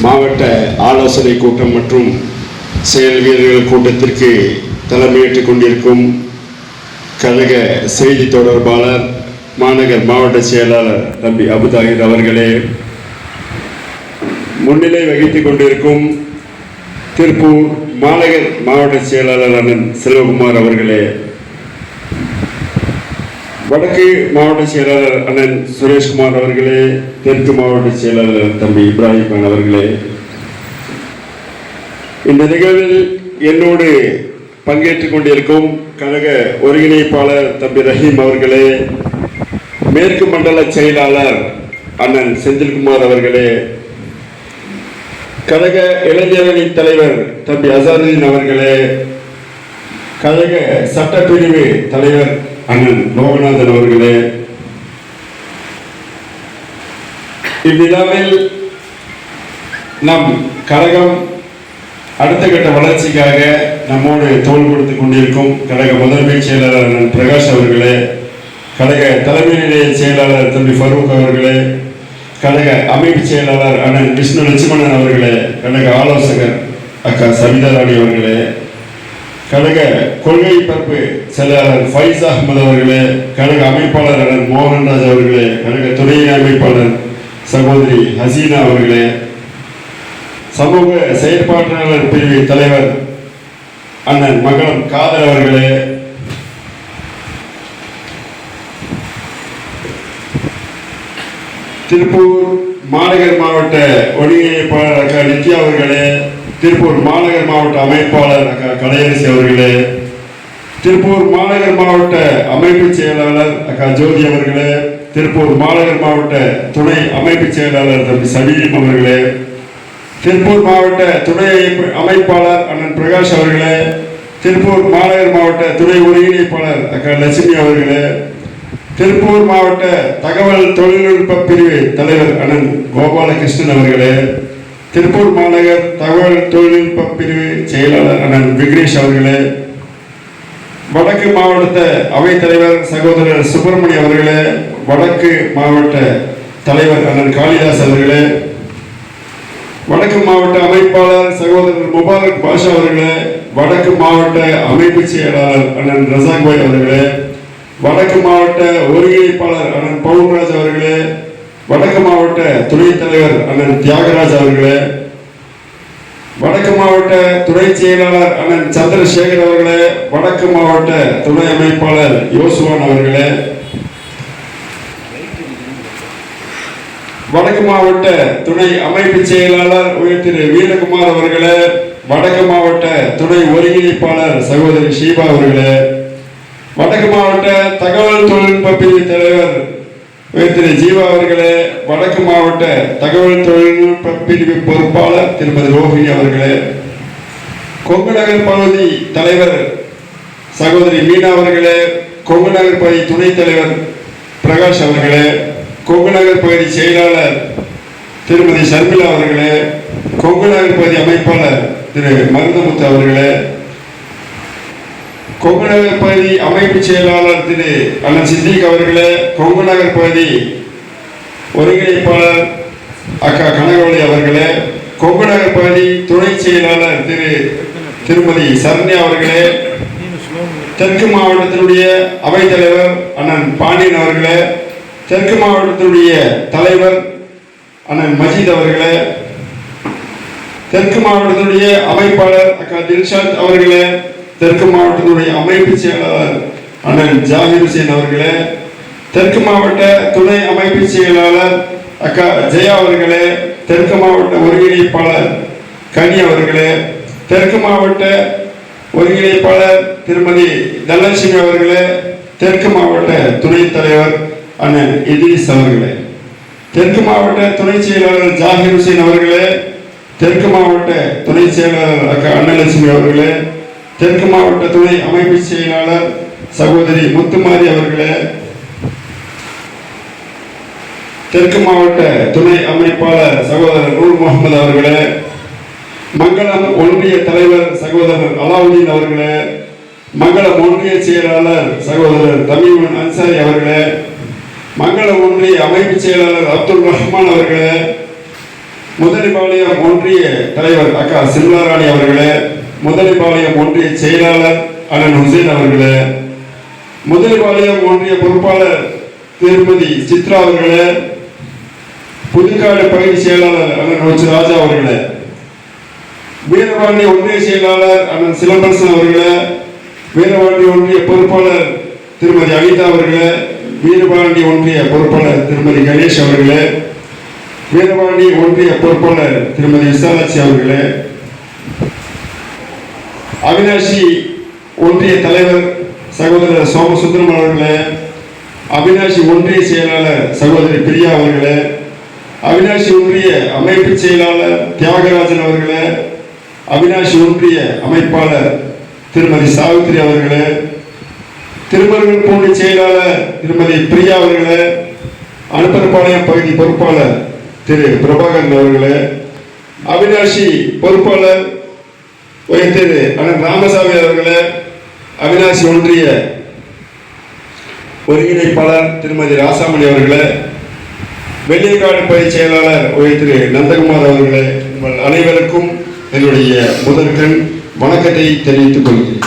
மாவட்ட ஆலோசனை கூட்டம் மற்றும் செயல் வீரர்கள் கூட்டத்திற்கு தலைமையேற்றுக் கொண்டிருக்கும் கழக செய்தி தொடர்பாளர் மாநகர் மாவட்ட செயலாளர் தம்பி அபுதாகிர் அவர்களே, முன்னிலை வகித்துக் கொண்டிருக்கும் திருப்பூர் மாநகர் மாவட்ட செயலாளர் அண்ணன் செல்வகுமார் அவர்களே, வடக்கு மாவட்ட செயலாளர் அண்ணன் சுரேஷ்குமார் அவர்களே, தெற்கு மாவட்ட செயலாளர் தம்பி இப்ராஹிம் கான் அவர்களே, இந்த நிகழ்வில் என்னோடு பங்கேற்றுக் கொண்டிருக்கும் கழக ஒருங்கிணைப்பாளர் தம்பி ரஹீம் அவர்களே, மேற்கு மண்டல செயலாளர் அண்ணன் செந்தில்குமார் அவர்களே, கழக இளைஞரணி தலைவர் தம்பி அசாதுதீன் அவர்களே, கழக சட்டப்பிரிவு தலைவர் அண்ணன் லோகநாதன் அவர்களே, இவ்விழாவில் நம் கழகம் அடுத்த கட்ட வளர்ச்சிக்காக நம்மோடு தோள் கொடுத்துக் கொண்டிருக்கும் கழக முதன்மை செயலாளர் அண்ணன் பிரகாஷ் அவர்களே, கழக தலைமை நிலைய செயலாளர் தம்பி ஃபரூக் அவர்களே, கழக அமைப்பு செயலாளர் அண்ணன் விஷ்ணு லட்சுமணன் அவர்களே, கழக ஆலோசகர் அக்கா சவிதா ராணி அவர்களே, கழக கொள்கை பரப்பு செயலாளர் ஃபைஸ் அகமது அவர்களே, கழக அமைப்பாளர் அண்ணன் மோகன்ராஜ் அவர்களே, கழக துணை அமைப்பாளர் சகோதரி ஹசீனா அவர்களே, சமூக செயற்பாட்டாளர் பிரிவு தலைவர் அண்ணன் மகளம் காதர் அவர்களே, திருப்பூர் மாநகர் மாவட்ட ஒருங்கிணைப்பாளர் அக்கா நித்யா அவர்களே, திருப்பூர் மாநகர் மாவட்ட அமைப்பாளர் அக்கா கலையரசி அவர்களே, திருப்பூர் மாநகர் மாவட்ட அமைப்பு செயலாளர் அக்கா ஜோதி அவர்களே, திருப்பூர் மாநகர் மாவட்ட துணை அமைப்பு செயலாளர் தம்பி சபீம் அவர்களே, திருப்பூர் மாவட்ட துணை அமைப்பாளர் அண்ணன் பிரகாஷ் அவர்களே, திருப்பூர் மாநகர் மாவட்ட துணை ஒருங்கிணைப்பாளர் அக்கா லட்சுமி அவர்களே, திருப்பூர் மாவட்ட தகவல் தொழில்நுட்ப பிரிவு தலைவர் அண்ணன் கோபாலகிருஷ்ணன் அவர்களே, திருப்பூர் மாநகர் தகவல் தொழில்நுட்ப பிரிவு செயலாளர் அண்ணன் விக்னேஷ் அவர்களே, வடக்கு மாவட்ட அவைத்தலைவர் சகோதரர் சுப்பிரமணி அவர்களே, வடக்கு மாவட்ட தலைவர் அண்ணன் காளிதாஸ் அவர்களே, வடக்கு மாவட்ட அமைப்பாளர் சகோதரர் முபாரக் பாஷா அவர்களே, வடக்கு மாவட்ட அமைப்பு செயலாளர் அண்ணன் ரசாக் பாய் அவர்களே, வடக்கு மாவட்ட ஒருங்கிணைப்பாளர் அண்ணன் பவுன்ராஜ் அவர்களே, வடக்கு மாவட்ட துணைத் தலைவர் அண்ணன் தியாகராஜ் அவர்களே, வடக்கு மாவட்ட துணை செயலாளர் அண்ணன் சந்திரசேகர் அவர்களே, வடக்கு மாவட்ட துணை அமைப்பாளர் யோசுவான் அவர்களே, வடக்கு மாவட்ட துணை அமைப்பு செயலாளர் திரு வீரகுமார் அவர்களே, வடக்கு மாவட்ட துணை ஒருங்கிணைப்பாளர் சகோதரி ஷீபா அவர்களே, வடக்கு மாவட்ட தகவல் தொழில்நுட்ப பிரிவு தலைவர் திரு ஜீவா அவர்களே, வடக்கு மாவட்ட தகவல் தொழில்நுட்ப பிரிவு பொறுப்பாளர் திருமதி ரோஹிணி அவர்களே, கொங்கு நகர் பகுதி தலைவர் சகோதரி மீனா அவர்களே, கொங்கு நகர் பகுதி துணைத் தலைவர் பிரகாஷ் அவர்களே, கொங்கு நகர் பகுதி செயலாளர் திருமதி ஷர்மிளா அவர்களே, கொங்கு நகர் பகுதி அமைப்பாளர் திரு மருதமுத்து அவர்களே, கொங்கு நகர் பகுதி அமைப்பு செயலாளர் திரு அண்ணன் சித்திக் அவர்களே, கொங்கு நகர் பகுதி ஒருங்கிணைப்பாளர் அக்கா கனகவழி அவர்களே, கொங்கு நகர் பகுதி துணை செயலாளர் திருமதி சரண்யா அவர்களே, தெற்கு மாவட்டத்தினுடைய அவைத்தலைவர் அண்ணன் பாண்டியன் அவர்களே, தெற்கு மாவட்டத்தினுடைய தலைவர் அண்ணன் மஜீத் அவர்களே, தெற்கு மாவட்டத்தினுடைய அமைப்பாளர் அக்கா தில்ஷாத் அவர்களே, தெற்கு மாவட்டத்தினுடைய அமைப்பு செயலாளர் அண்ணன் ஜாகிர் ஹுசேன் அவர்களே, தெற்கு மாவட்ட துணை அமைப்பு செயலாளர் அக்கா ஜெயா அவர்களே, தெற்கு மாவட்ட ஒருங்கிணைப்பாளர் கனி அவர்களே, தெற்கு மாவட்ட ஒருங்கிணைப்பாளர் திருமதி தனலட்சுமி அவர்களே, தெற்கு மாவட்ட துணைத் தலைவர் அண்ணன் இதிரிஸ் அவர்களே, தெற்கு மாவட்ட துணை செயலாளர் ஜாகிர் ஹுசேன் அவர்களே, தெற்கு மாவட்ட துணை செயலாளர் அக்கா அன்னலட்சுமி அவர்களே, தெற்கு மாவட்ட துணை அமைப்பு செயலாளர் சகோதரி முத்துமாரி அவர்களே, தெற்கு மாவட்ட துணை அமைப்பாளர் சகோதரர் நூர் முகமது அவர்களே, மங்களம் ஒன்றிய தலைவர் சகோதரர் அலாவுதீன் அவர்களே, மங்களம் ஒன்றிய செயலாளர் சகோதரர் தமிழ் அன்சாரி அவர்களே, மங்களம் ஒன்றிய அமைப்பு செயலாளர் அப்துல் ரஹ்மான் அவர்களே, முதலிபாளையம் ஒன்றிய தலைவர் அக்கா சிம்லாராணி அவர்களே, முதலிபாளையம் ஒன்றிய செயலாளர் அண்ணன் ஹுசேன் அவர்களே, முதலிபாளையம் ஒன்றிய பொறுப்பாளர் திருமதி சித்ரா அவர்களே, புதுக்காடு பகுதி செயலாளர் அண்ணன் ரோச்சு ராஜா அவர்களே, வீரபாண்டி ஒன்றிய செயலாளர் அண்ணன் சிலம்பரசன் அவர்களே, வீரபாண்டி ஒன்றிய பொறுப்பாளர் திருமதி அனிதா அவர்களே, வீரபாண்டி ஒன்றிய பொறுப்பாளர் திருமதி கணேஷ் அவர்களே, வீரபாண்டி ஒன்றிய பொறுப்பாளர் திருமதி விசாலாட்சி அவர்களே, அவினாசி ஒன்றிய தலைவர் சகோதரர் சோமசுந்தரம் அவர்களே, அவினாசி ஒன்றிய செயலாளர் சகோதரி பிரியா அவர்களே, அவினாசி ஒன்றிய அமைப்பு செயலாளர் தியாகராஜன் அவர்களே, அவினாசி ஒன்றிய அமைப்பாளர் திருமதி சாவித்ரி அவர்களே, திருமருகல் பூண்டி செயலாளர் திருமதி பிரியா அவர்களே, அனுப்பரப்பாளையம் பகுதி பொறுப்பாளர் திரு பிரபாகரன் அவர்களே, அவினாசி பொறுப்பாளர் திரு அண்ணன் ராமசாமி அவர்களே, அவினாசி ஒன்றிய ஒருங்கிணைப்பாளர் திருமதி ராசாமணி அவர்களே, வெள்ளியக்காடு பகுதி செயலாளர் திரு நந்தகுமார் அவர்களே, உங்கள் அனைவருக்கும் என்னுடைய முதற்கண் வணக்கத்தை தெரிவித்துக் கொள்கிறேன்.